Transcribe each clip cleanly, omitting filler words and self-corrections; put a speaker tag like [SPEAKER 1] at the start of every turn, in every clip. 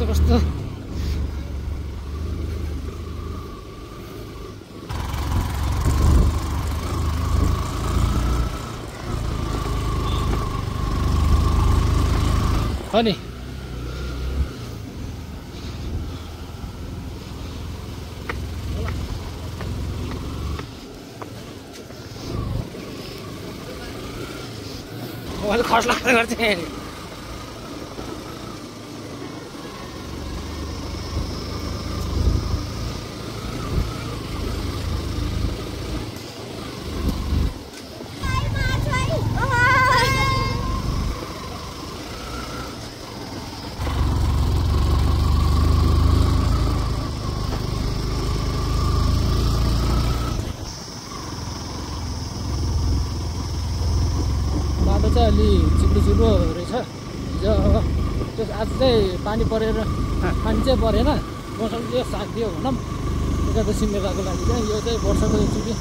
[SPEAKER 1] कस्तो हो नि मैले खर्च लाग्दै गर्थेँ अलि चिप्लो रहेछ हिजो त्यो आज चाहिँ पानी परेर पानी चाहिँ परेन मौसम चाहिँ साथ दियो भनौँ एकादशी मेलाको लागि चाहिँ यो चाहिँ वर्षको एकचोटि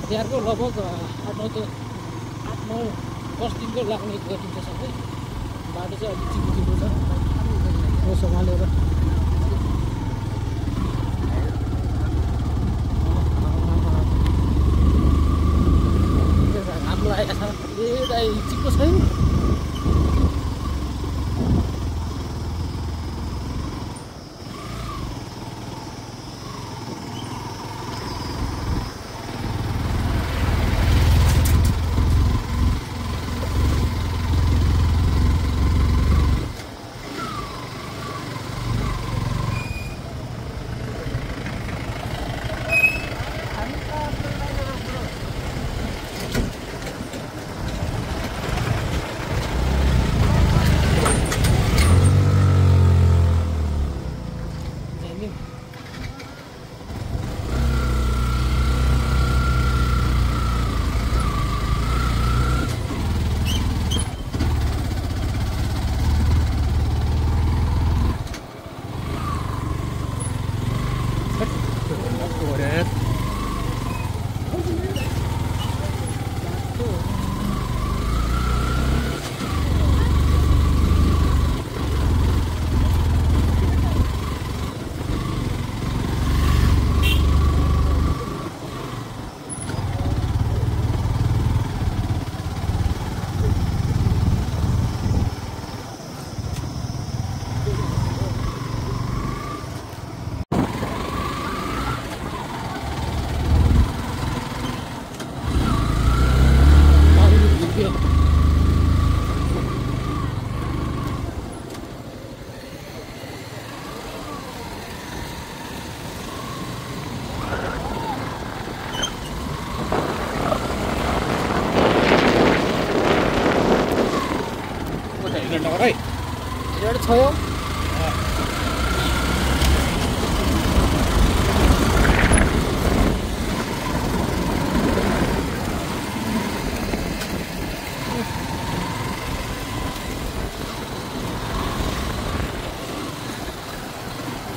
[SPEAKER 1] तिहारको लगभग 8-9 दिनको लाग्ने गरिन्छ सबै बाटो चाहिँ अलिक चिप्लो छ सम्हालेर चिप्लो छैन छ यो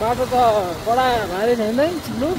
[SPEAKER 1] बाटो त कडा भारी छैन चिप्लो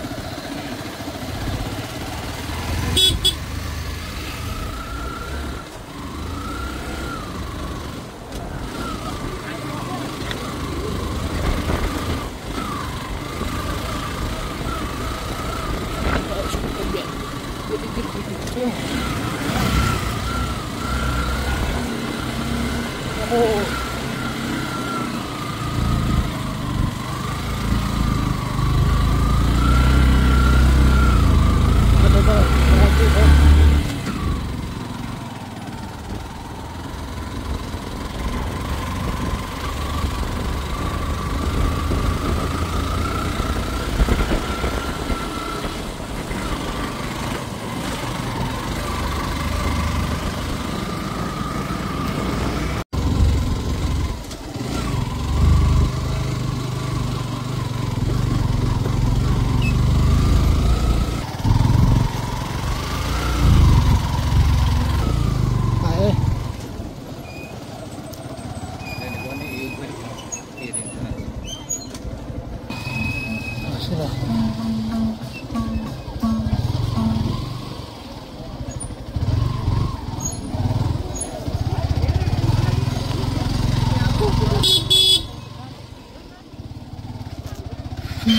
[SPEAKER 1] बल्छ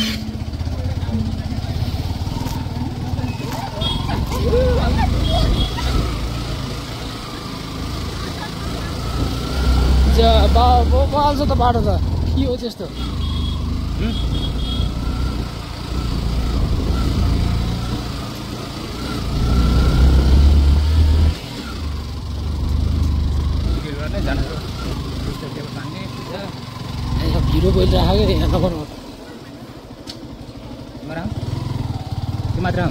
[SPEAKER 1] त बाटो त के हो त्यस्तो भिडियो बोलिरहेको यहाँ नगर्नु
[SPEAKER 2] मात्र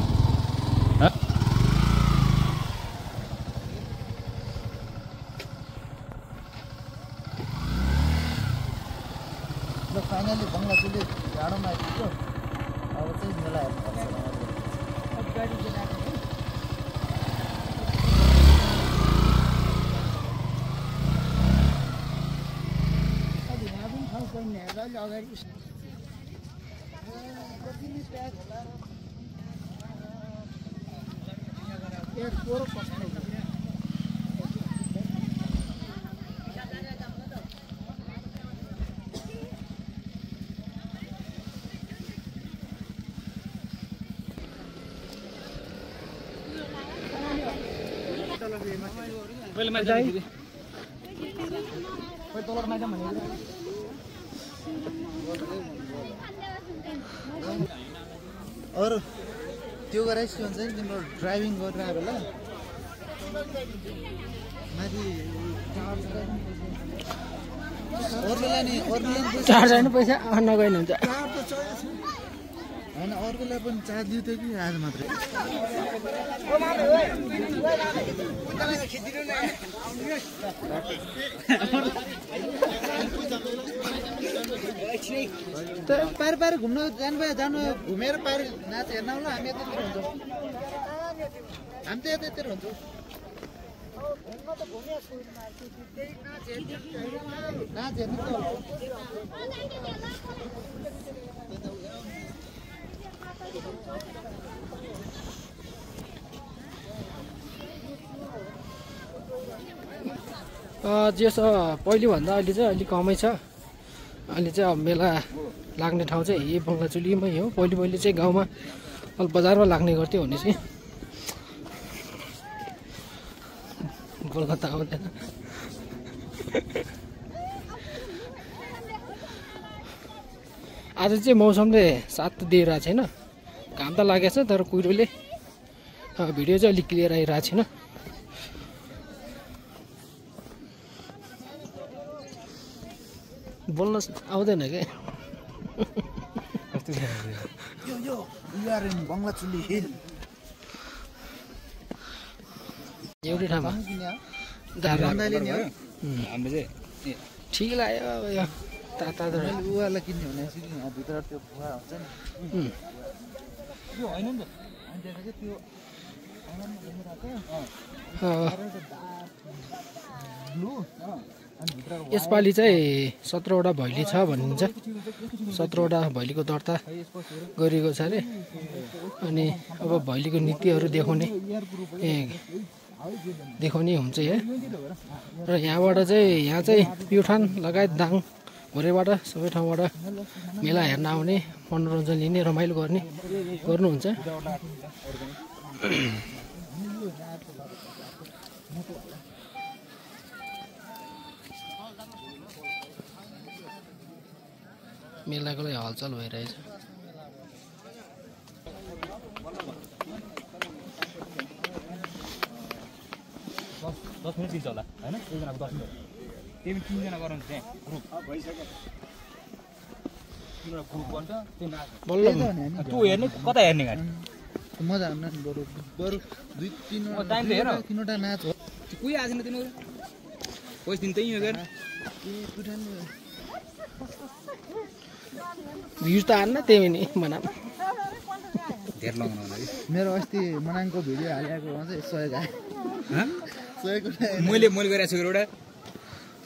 [SPEAKER 3] फाइनली बङ्गलाचुली डाँडोमा आइपुग्यो अब चाहिँ मेला हेर्नुपर्छ
[SPEAKER 2] पहिले माथि जाई पहिले तलबाट माथि जाम भनेको
[SPEAKER 3] अरू त्यो गरेर के हुन्छ नि तिम्रो ड्राइभिङ गरिरहेको बेला माथि
[SPEAKER 1] चार्ज छैन पैसा नगएन हुन्छ
[SPEAKER 3] होइन अर्कोलाई पनि चार्ज दियो थियो कि आज मात्रै पारि पारि घुम्न जानु घुमेर पारि नाच हेर्न होला हामी यतातिर हुन्छौँ हामी त यतातिर हुन्छौँ नाच हेर्नु त
[SPEAKER 1] जेस पहिलेभन्दा अहिले चाहिँ अलिक कमै छ अहिले चाहिँ अब मेला लाग्ने ठाउँ चाहिँ यही बङ्गलाचुलीमै हो पहिले चाहिँ गाउँमा अलि बजारमा लाग्ने गर्थ्यो भने चाहिँ कलकत्ता आउँदैन आज चाहिँ मौसमले साथ त दिइरहेको छैन घाम त लागेको छ तर कुहिरोले भिडियो चाहिँ अलिक क्लियर आइरहेको छैन बोल्न आउँदैन क्या
[SPEAKER 3] यो बङ्गलाचुली हिल
[SPEAKER 1] एउटै ठाउँमा
[SPEAKER 2] हामीले चाहिँ
[SPEAKER 1] ठिक लाग्यो अब यो ताता
[SPEAKER 3] उहाँलाई किन्ने भने भित्र त्यो भुवा हुन्छ नि त्यो होइन नि त त्यो
[SPEAKER 1] यसपालि चाहिँ 17वटा भैली छ भनिन्छ 17वटा भैलीको दर्ता गरिएको छ अरे अनि अब भैलीको नीतिहरू देखाउने हुन्छ यहाँ र यहाँ चाहिँ प्युठान लगायत दाङ भोरेबाट सबै ठाउँबाट मेला हेर्न आउने मनोरञ्जन लिने रमाइलो गर्नुहुन्छ मेलाको लागि हलचल भइरहेछ
[SPEAKER 2] दस मिनट दिन्छ होला होइन एकजनाको 10 मिनट त्यही 3जना गराउँछ त्यहाँ ग्रुप भइसक्यो तिम्रो ग्रुप बन्छ त्यो नाच
[SPEAKER 1] बल्ल
[SPEAKER 2] त्यो हेर्ने कता हेर्ने गाडी
[SPEAKER 3] मजा आउन नि बरु 2-3
[SPEAKER 2] टाइम त हेर
[SPEAKER 3] 3वटा नाच हो
[SPEAKER 2] कोही आएन तिनीहरू पैसा दिन त्यही हेर
[SPEAKER 1] भ्युज त आएन त्यही नि मनाम
[SPEAKER 2] धेर लगाउनु होला कि
[SPEAKER 3] मेरो अस्ति मनाङको भिडियो हालेको चाहिँ 100 आयो
[SPEAKER 2] मैले गरेको छु एउटा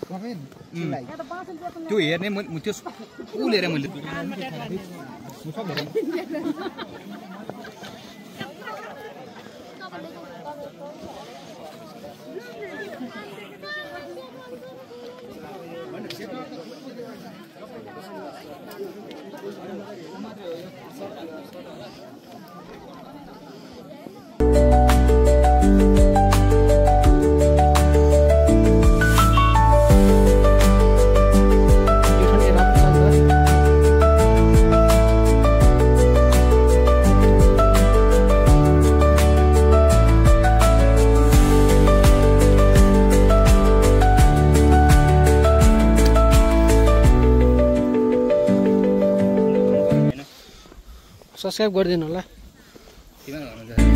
[SPEAKER 3] कमेन
[SPEAKER 2] त्यो हेर्ने त्यो उ लिएर मैले
[SPEAKER 1] सब्स्क्राइब गरिदिनु होला।
[SPEAKER 2] तिमीलाई भन्नुहुन्छ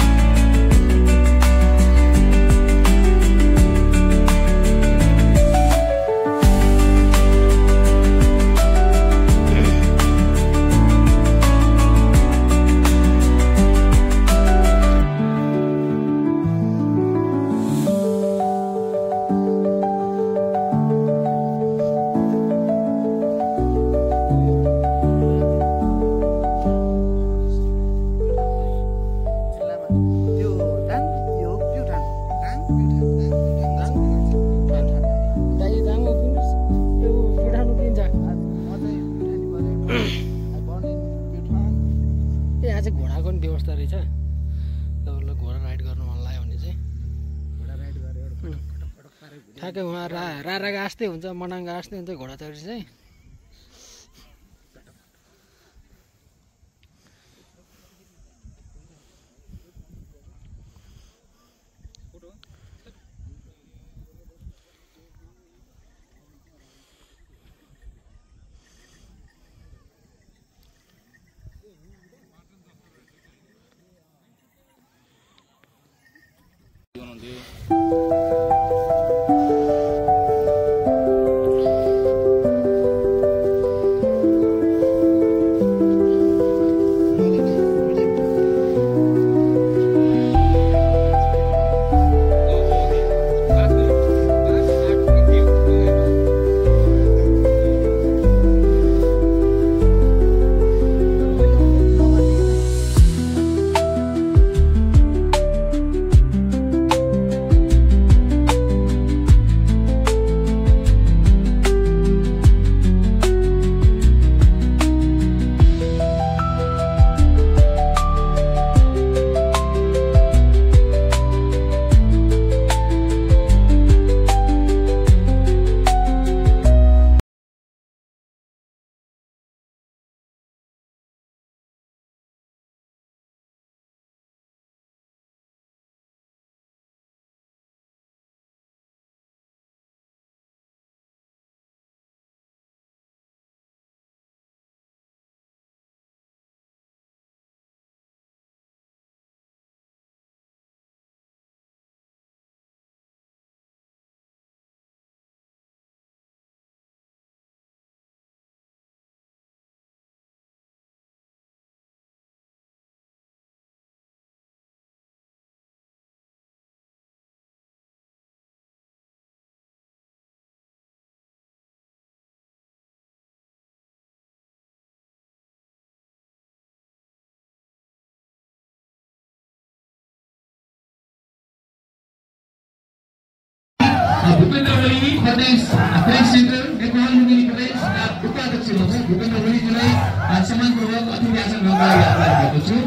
[SPEAKER 2] यहाँ चाहिँ घोडाको पनि व्यवस्था रहेछ। तपाईँलाई घोडा राइड गर्नु मन लाग्यो भने चाहिँ ठ्याक्कै उहाँ रारागा जस्तै हुन्छ, मनाङ्गा जस्तै हुन्छ घोडा चढी चाहिँ।
[SPEAKER 4] भूपेन्द्र ओली प्रदेश प्रेस सेन्टर नेपाल लुम्बिनी प्रदेश उपाध्यक्ष हुनुहुन्छ। भूपेन्द्र ओलीजीलाई सम्मानपूर्वक अतिथि आसन ग्रहणलाई यात्रा गरेको छु।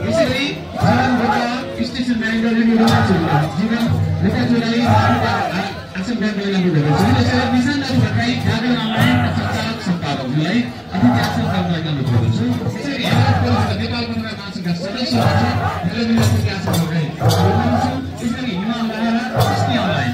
[SPEAKER 4] यसैगरी जीवन बोका स्टेसन म्यानेजर जीवन लेखाचोलाई आसन ग्रहणलाई लाग्नु भएको छु। यसैगरी निशान दाजु भट्टराई कागज अनलाइन सञ्चालक सम्पादकलाई अतिथि आसन ग्रहणलाई लाग्नु भएको छु। यसैगरी नेपाल बङ्गला महासङ्घका सदस्य हुनुहुन्छ आसन ग्रहणलाई यसरी हिमाल लारा अस्ति अनलाइन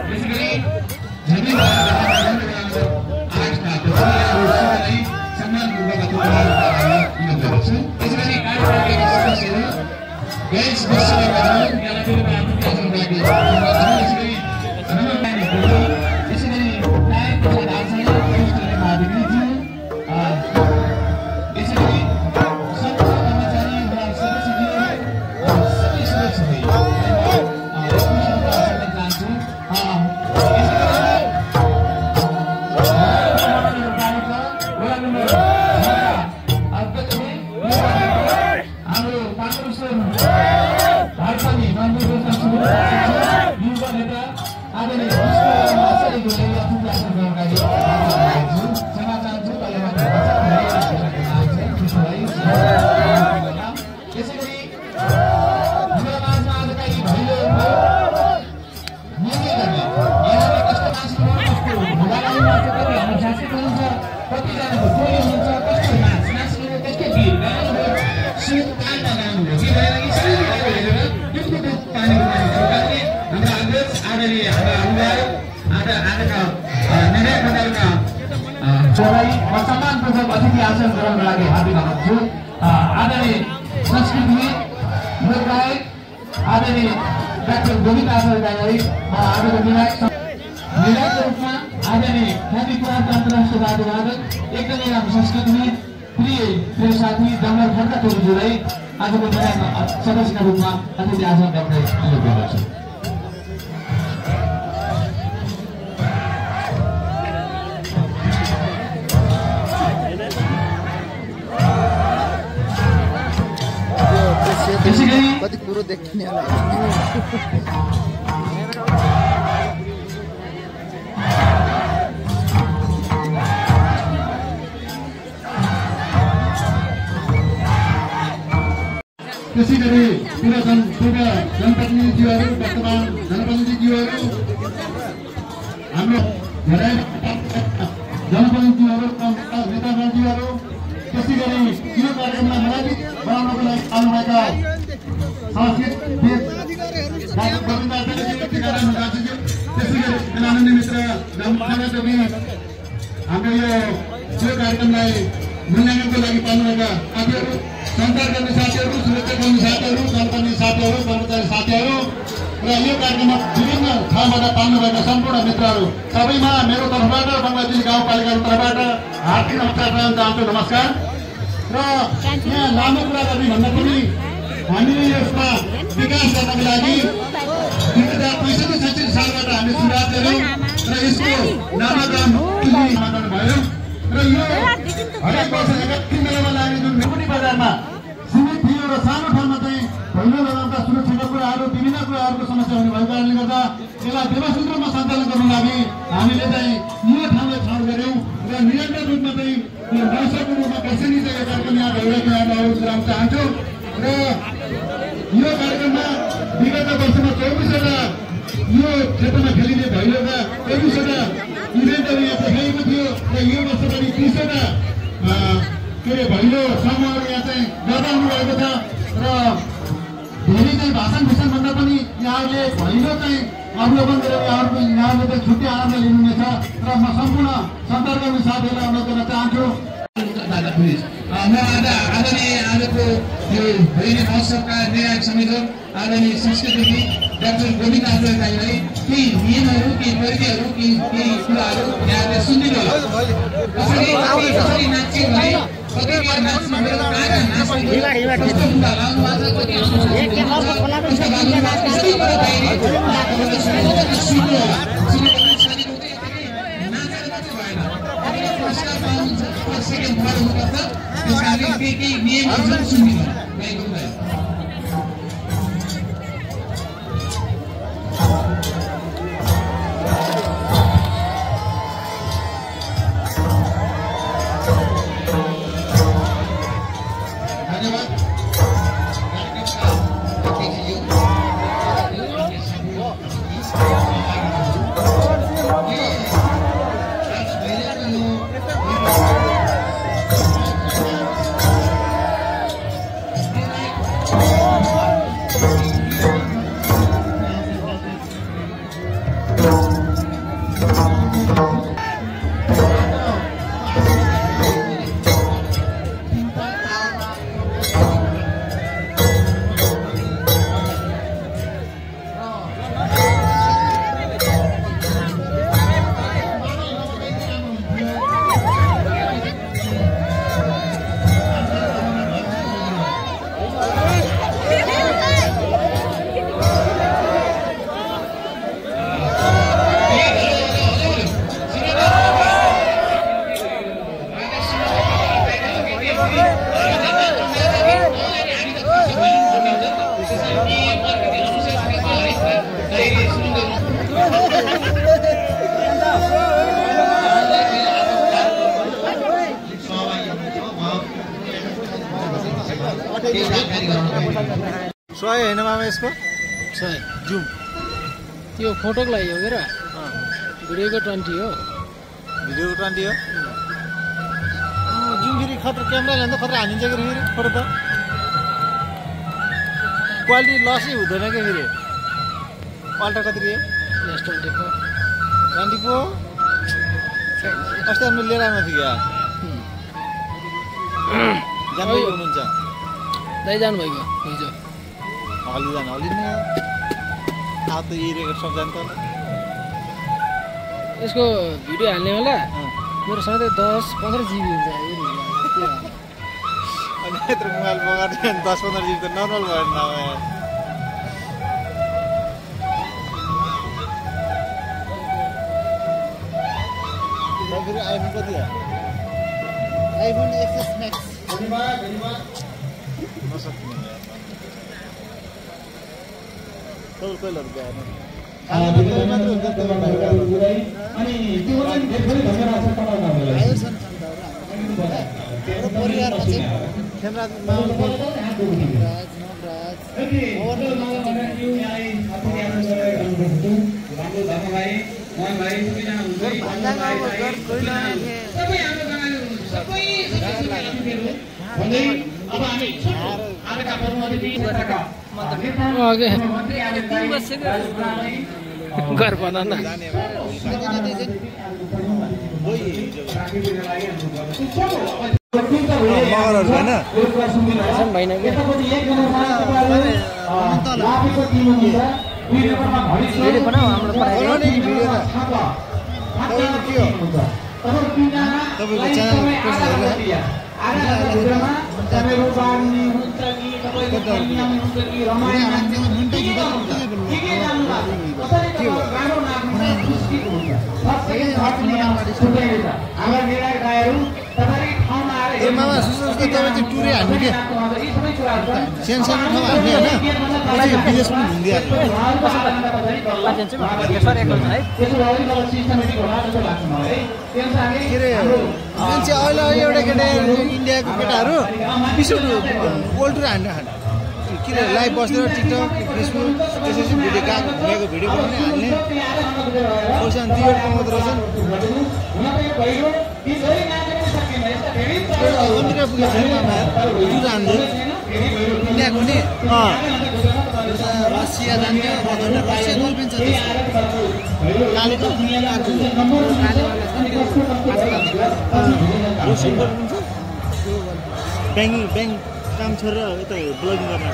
[SPEAKER 4] Basically, आदरणीय विश्वमा चाहिँ गोलेले आसन गर्नका लागि क्षमा चाहन्छु कहिलेमा त्यसैगरी हाम्रो माझमा आजका यी भाइहरूको नियमित गर्ने यहाँले कस्तो मान्छे हुँदाखेरि मान्छे कति हाम्रो सांस्कृतिक हुन्छ कतिजनाको टोली हुन्छ कस्तो नाच्ने कस्तो गीत सिट तालमा गाउनु हो कि भएर यी सबै हेरेर दुधको दुध पानीको पानी छोड्काले हाम्रो अध्यक्ष आदरणीय हाम्रा आजका निर्णय मण्डलका चौधरी म सम्मानपूर्वक अतिथि आसन गराउनको लागि हार्दिक अनुरोध छु। आदरणीय संस्कृति लोकगायक आदरणीय डाक्टर गोविन्द आचार्यलाई म आजको निर्णायकको रूपमा आदरणीय ख्याति प्राप्त अन्तर्राष्ट्रिय वाद्यवादक एकदमै राम्रो संस्कृति प्रिय साथी जङ्गल खड्का टोलीज्यूलाई आजको निर्णायकमा सदस्यका रूपमा अतिथि आसन गर्ने अनुरोध गर्दछु।
[SPEAKER 3] कति कुरो देखिने
[SPEAKER 4] त्यसै गरी पूर्व जनप्रतिनिधिज्यूहरू वर्तमान जनप्रतिनिधिज्यूहरू हाम्रो धेरै जनप्रतिनिधिज्यूहरू नेतागणज्यूहरू त्यसै गरी यो कार्यक्रमलाई मर्यादित बनाउनको लागि आउनुभएका डाक्टर गोविन्द आचार्यज्यू टिकाराम दाजुज्यू त्यसै गरी आनन्द मित्र रामदेवी हाम्रो यो कार्यक्रमलाई मूल्याङ्कनको लागि पाउनुभएका साथीहरू सञ्चार गर्ने साथीहरू सुरक्षा गर्ने साथीहरू जनप्रतिनिधि साथीहरू कर्मचारी साथीहरू र यो कार्यक्रममा विभिन्न ठाउँबाट पाउनुभएका सम्पूर्ण मित्रहरू सबैमा मेरो तर्फबाट बङ्गलादेश गाउँपालिकाको तर्फबाट हार्दिक नमस्कार गर्न चाहन्छु। नमस्कार। र यहाँ लामो कुरा गर्नुभन्दा पनि हामीले यसमा विकास गर्नको लागि 2065 सालबाट हामी सुरुवात गऱ्यौँ र यसको नामाकरण भयो र यो हरेक वर्ष 31 मेलामा लाग्ने जुन मेकुनी बजारमा सीमित थियो र सानो ठाउँमा चाहिँ भैलो लगाउँदा सुरक्षाका कुराहरू विभिन्न कुराहरूको समस्या हुने भएको कारणले गर्दा यसलाई देवसूत्रमा सञ्चालन गर्नु लागि हामीले चाहिँ यो ठाउँलाई छाउँ गऱ्यौँ र निरन्तर रूपमा चाहिँ यो दर्शकको रूपमा वर्षेनी चाहिँ यो कार्यक्रम यहाँ भइरहेको यहाँलाई गराउन चाहन्छु। र यो कार्यक्रममा विगत वर्षमा 24वटा यो क्षेत्रमा खेलिने भैलोका 24वटा इभेन्टहरू यहाँ देखाइएको थियो र यो वर्ष पनि 30वटा के अरे भैलो समूहहरू यहाँ चाहिँ गर्दा हुनुभएको छ र धेरै चाहिँ भाषण भन्दा पनि यहाँहरूले भैलो चाहिँ अवलोकन गरेर यहाँहरूले चाहिँ छुट्टै आनन्द लिनुहुनेछ र म सम्पूर्ण सञ्चारकर्मी साथीहरूलाई अनुरोध गर्न चाहन्छु। म आदरणीय आजको यो भैली महोत्सवका निर्णायक समिति आदरणीय संस्कृति डाक्टर गोविन्द आचार्यलाई केही नियमहरू केही परिधिहरू केही कुराहरू यहाँले सुनिदिनु होला। कसरी नाच्यो भने कतिको नाच्नुभयो कहाँ नाच्नुभयो कस्तो लुगा लाउनु भएको छ सेकेन्ड थर्ड हुनुपर्छ त्यस कारणले केही नियमहरू सुनिदिनु केही जानकारी गराउनु
[SPEAKER 3] 100 हैन मामा यसको
[SPEAKER 1] 100
[SPEAKER 3] जुम
[SPEAKER 1] त्यो फोटोको लागि हो के र भिडियोको 20 हो
[SPEAKER 3] भिडियो 20 हो जुम फेरि खतरा क्यामेरा ल्याउँदा खतरा हानिन्छ के फेरि फोटो त क्वालिटी लसै हुँदैन के फेरि अल्ट्रा कति रे
[SPEAKER 1] S24
[SPEAKER 3] अस्ति हामी लिएर आउनु थियो क्या जानु हुनुहुन्छ
[SPEAKER 1] दाइ जानु भएको हिजो
[SPEAKER 3] हल्ली जानु हल्ली नै अब त यही रेकर्ड सब जान्छ
[SPEAKER 1] यसको भिडियो हाल्ने होला मेरो सधैँ 10-15 GB हुन्छ
[SPEAKER 3] अनि यत्रो मोबाइल बगाएर 10-15 GB त नर्मल भएन अब फेरि आइफोन कति हो आइफोन XS Max नसक्ने कहिलेहरू गएन
[SPEAKER 4] अनि त्यो पनि धेरै धन्यवाद छ तपाईहरुलाई
[SPEAKER 3] परिवारमा चाहिँ खेमराज
[SPEAKER 1] घर बनाउन
[SPEAKER 3] मगरहरू होइन
[SPEAKER 1] भएन कि भिडियो बनाऊ हाम्रो
[SPEAKER 3] भिडियो के हो तपाईँको च्यानल मामा सुस्ता तपाईँ चाहिँ टुरै हान्नु के सानो सानो ठाउँ हान्ने होइन विदेश पनि घुमिदिइहाल्नु के अरे मान्छे अहिले एउटा केटा इन्डियाको केटाहरू एपिसोड वर्ल्ड टुर हान्नु के अरे लाइभ बस्दैन टिकटक फेसबुक त्यसपछि भिडियो गएको घुमेको भिडियो बनाउने हाल्ने पैसा टिकट कमाउँदो रहेछन् अमेरिका पुगेको छैन मामा टुर हान्नु इन्डियाको नि रसिया जान्थ्यो रसिया गर्लफ्रेन्ड छ ब्याङ्क काम छोडेर यता ब्लगिङ गर्न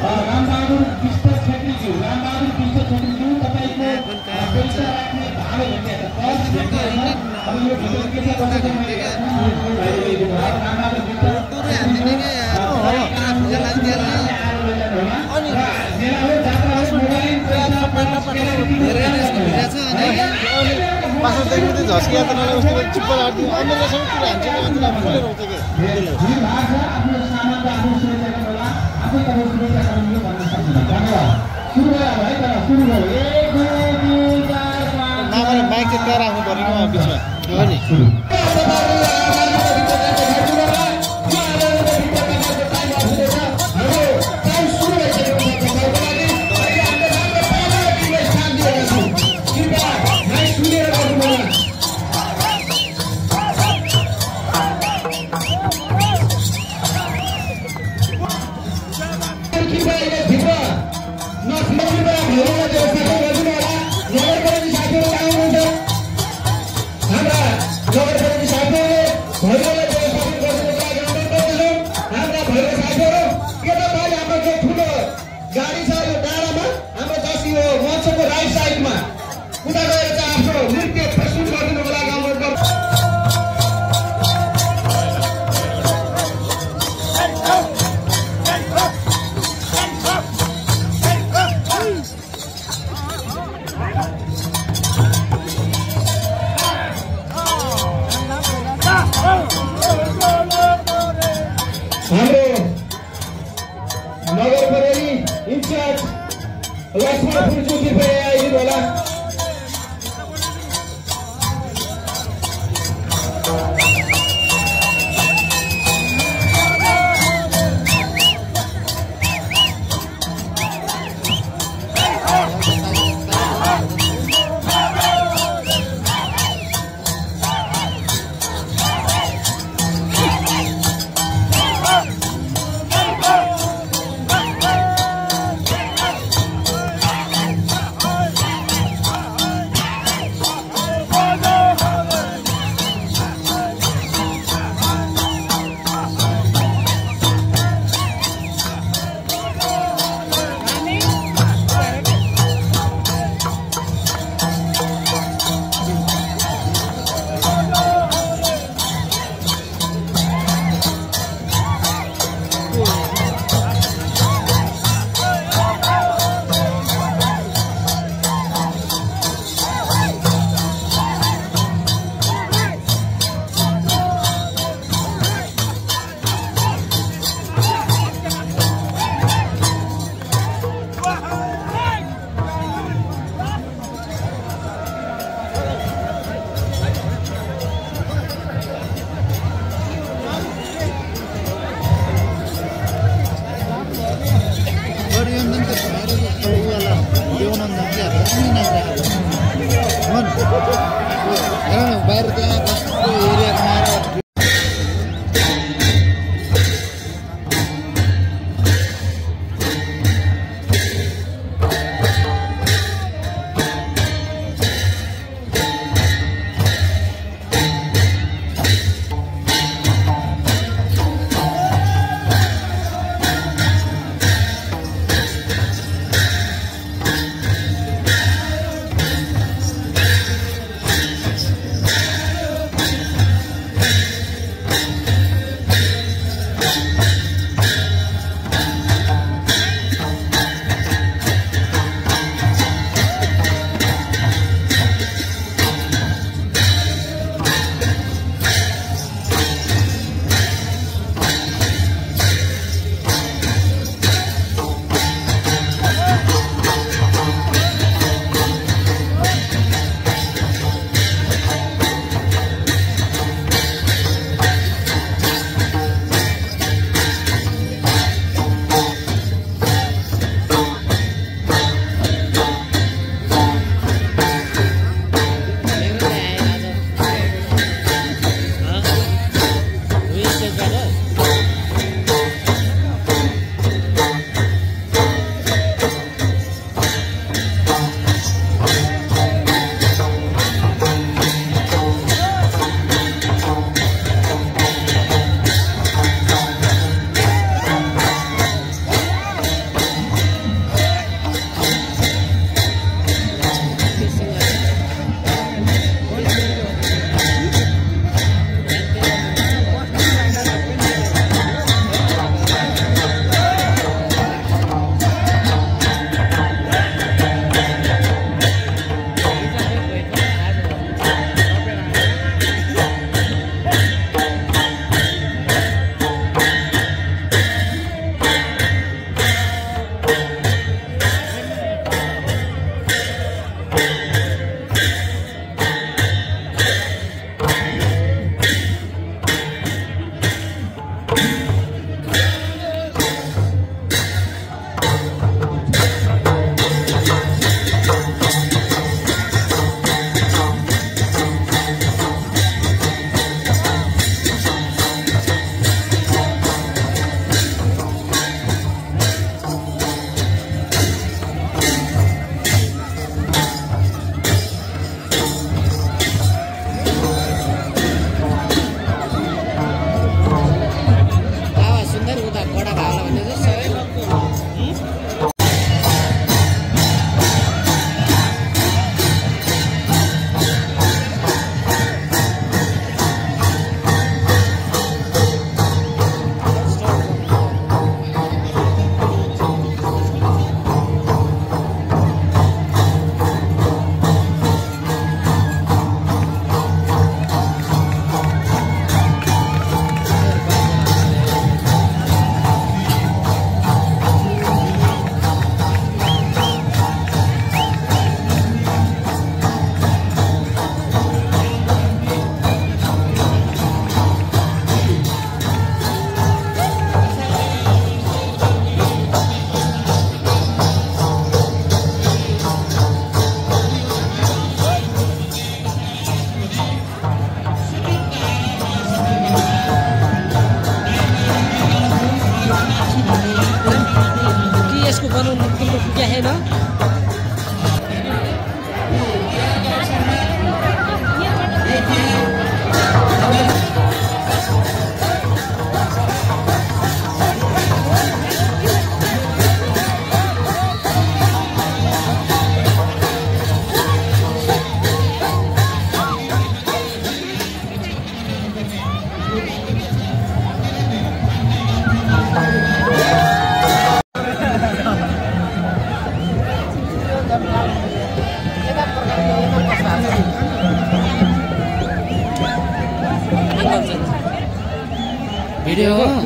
[SPEAKER 3] पासदेखि चाहिँ झस्किया त नलाई उस्तो चिप्प लाग्थ्यो अमेरिकासम्म पुरा हान्छ मान्छेलाई फुलेर आउँछ कि मामाले बाइक चाहिँ त्यहाँ राख्नु पऱ्यो कि बिचमा हो नि बाहिर त्यहाँ बस्तीको एरियामा आएर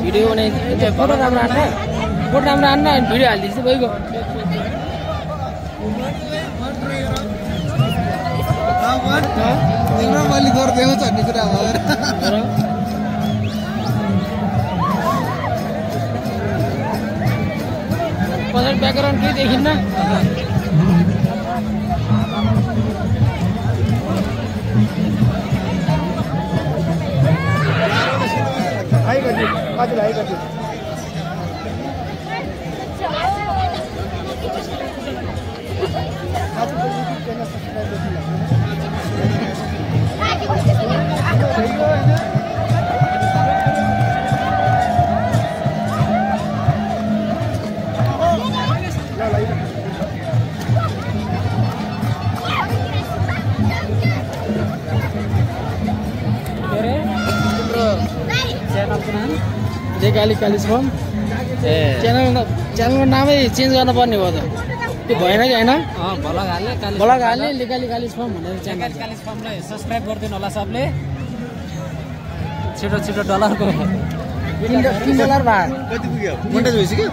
[SPEAKER 1] भिडियो बनाइ फोटो राम्रो आन्न भिडियो हालिदिन्छु भइगयो
[SPEAKER 3] मैले गरिदिएको छ भन्ने कुरा हो
[SPEAKER 1] ब्याकग्राउन्ड केही देखिन्न लेकाली कालिज फर्म च्यानलको नामै चेन्ज गर्न पर्ने भयो त त्यो भएन कि होइन ब्लग हाल्ने लेकाली कालिज फर्म भनेर च्यानल कालिज फर्मलाई सब्सक्राइब गरिदिनु होला सबले छिटो छिटो डलरको $3 भयो
[SPEAKER 3] कति पुग्यो मोनेटाइज भइसक्यो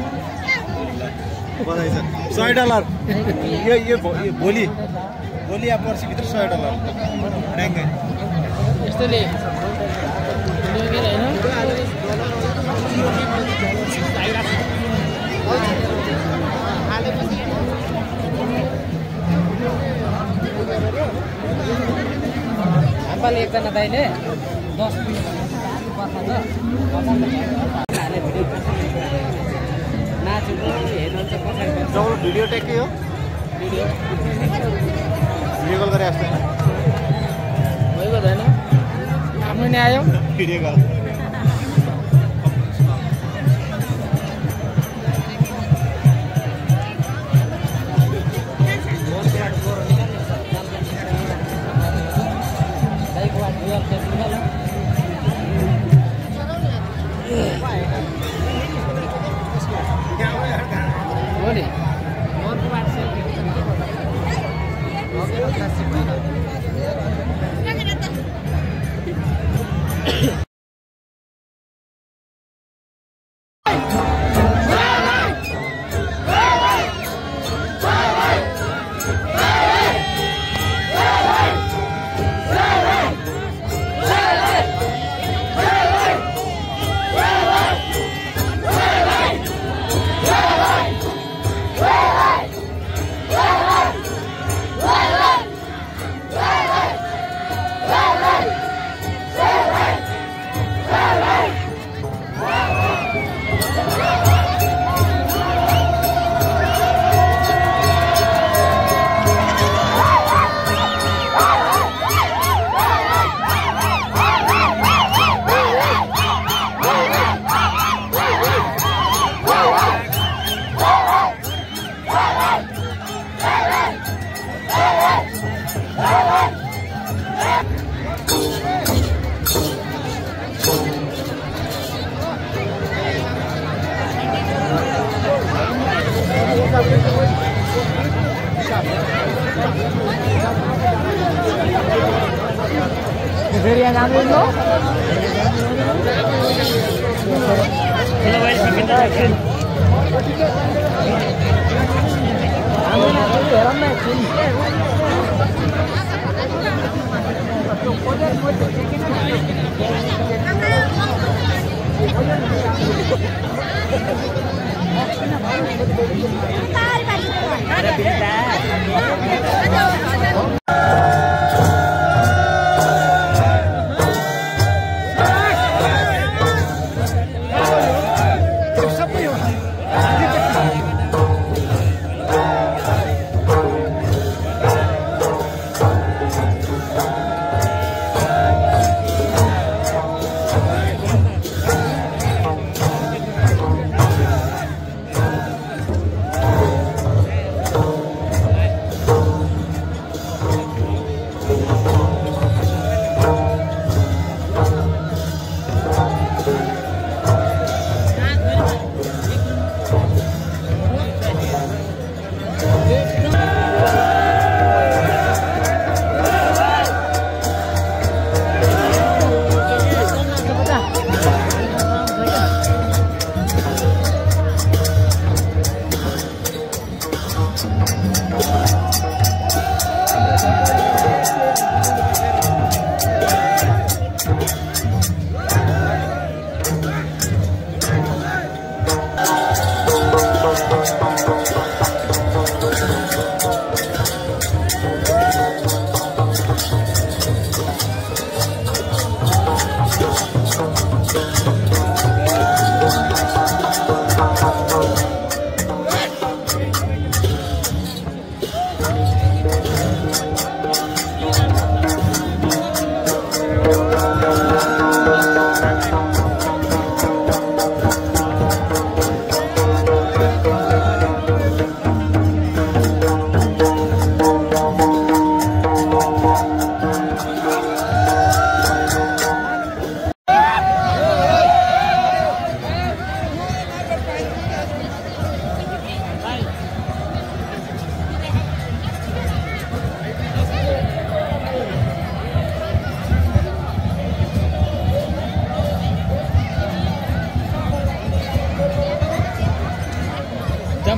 [SPEAKER 3] बधाई छ $100 यो भोलि या पर्सिभित्र $100 ड्याङ्ग
[SPEAKER 1] यस्तोले हामीपाले एकजना दाइले 10
[SPEAKER 3] भिडियो टेक हो भिडियो कल गरे जस्तो
[SPEAKER 1] भएको छैन आफ्नो नि आयो
[SPEAKER 3] भिडियो कल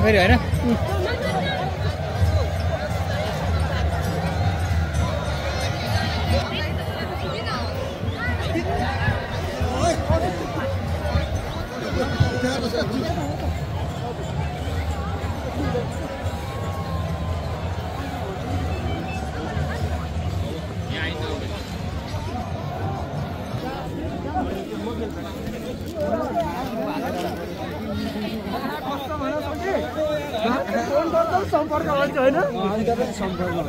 [SPEAKER 2] फेरि होइन
[SPEAKER 1] सम्पर्क हुन्छ होइन सम्पर्क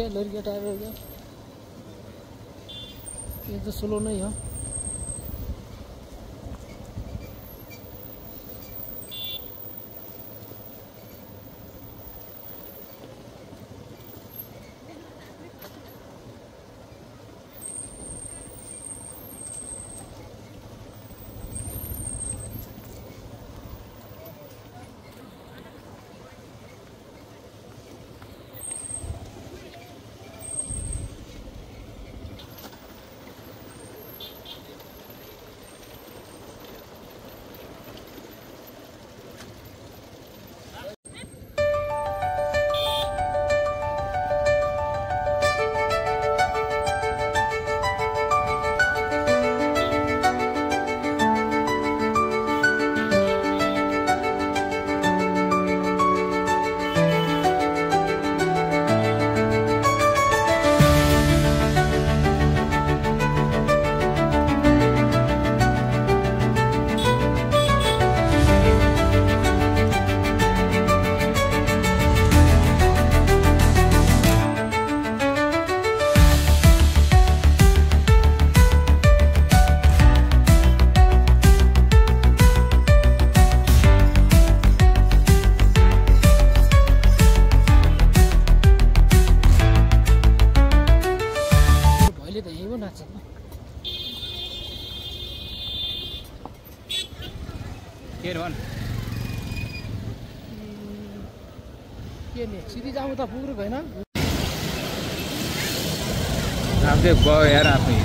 [SPEAKER 1] लड़किया टायर हो गया ये तो स्लो नहीं है सिधी जाउँ त पुग्नु भएन
[SPEAKER 2] आफै गयो यार आफै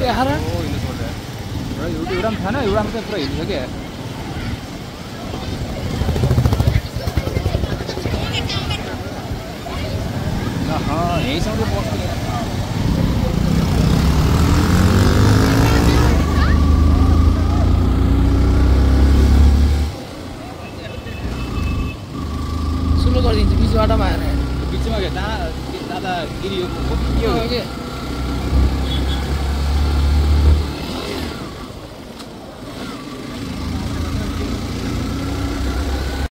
[SPEAKER 1] देखाएर
[SPEAKER 2] एउटा पनि थिएन एउटा मात्रै पुरा हिँडिसक्यो यहीँसम्म बस्नु
[SPEAKER 1] सुरु गरिदिन्छु बिच बाटोमा आएर
[SPEAKER 2] बिचमा दादागिरी के हो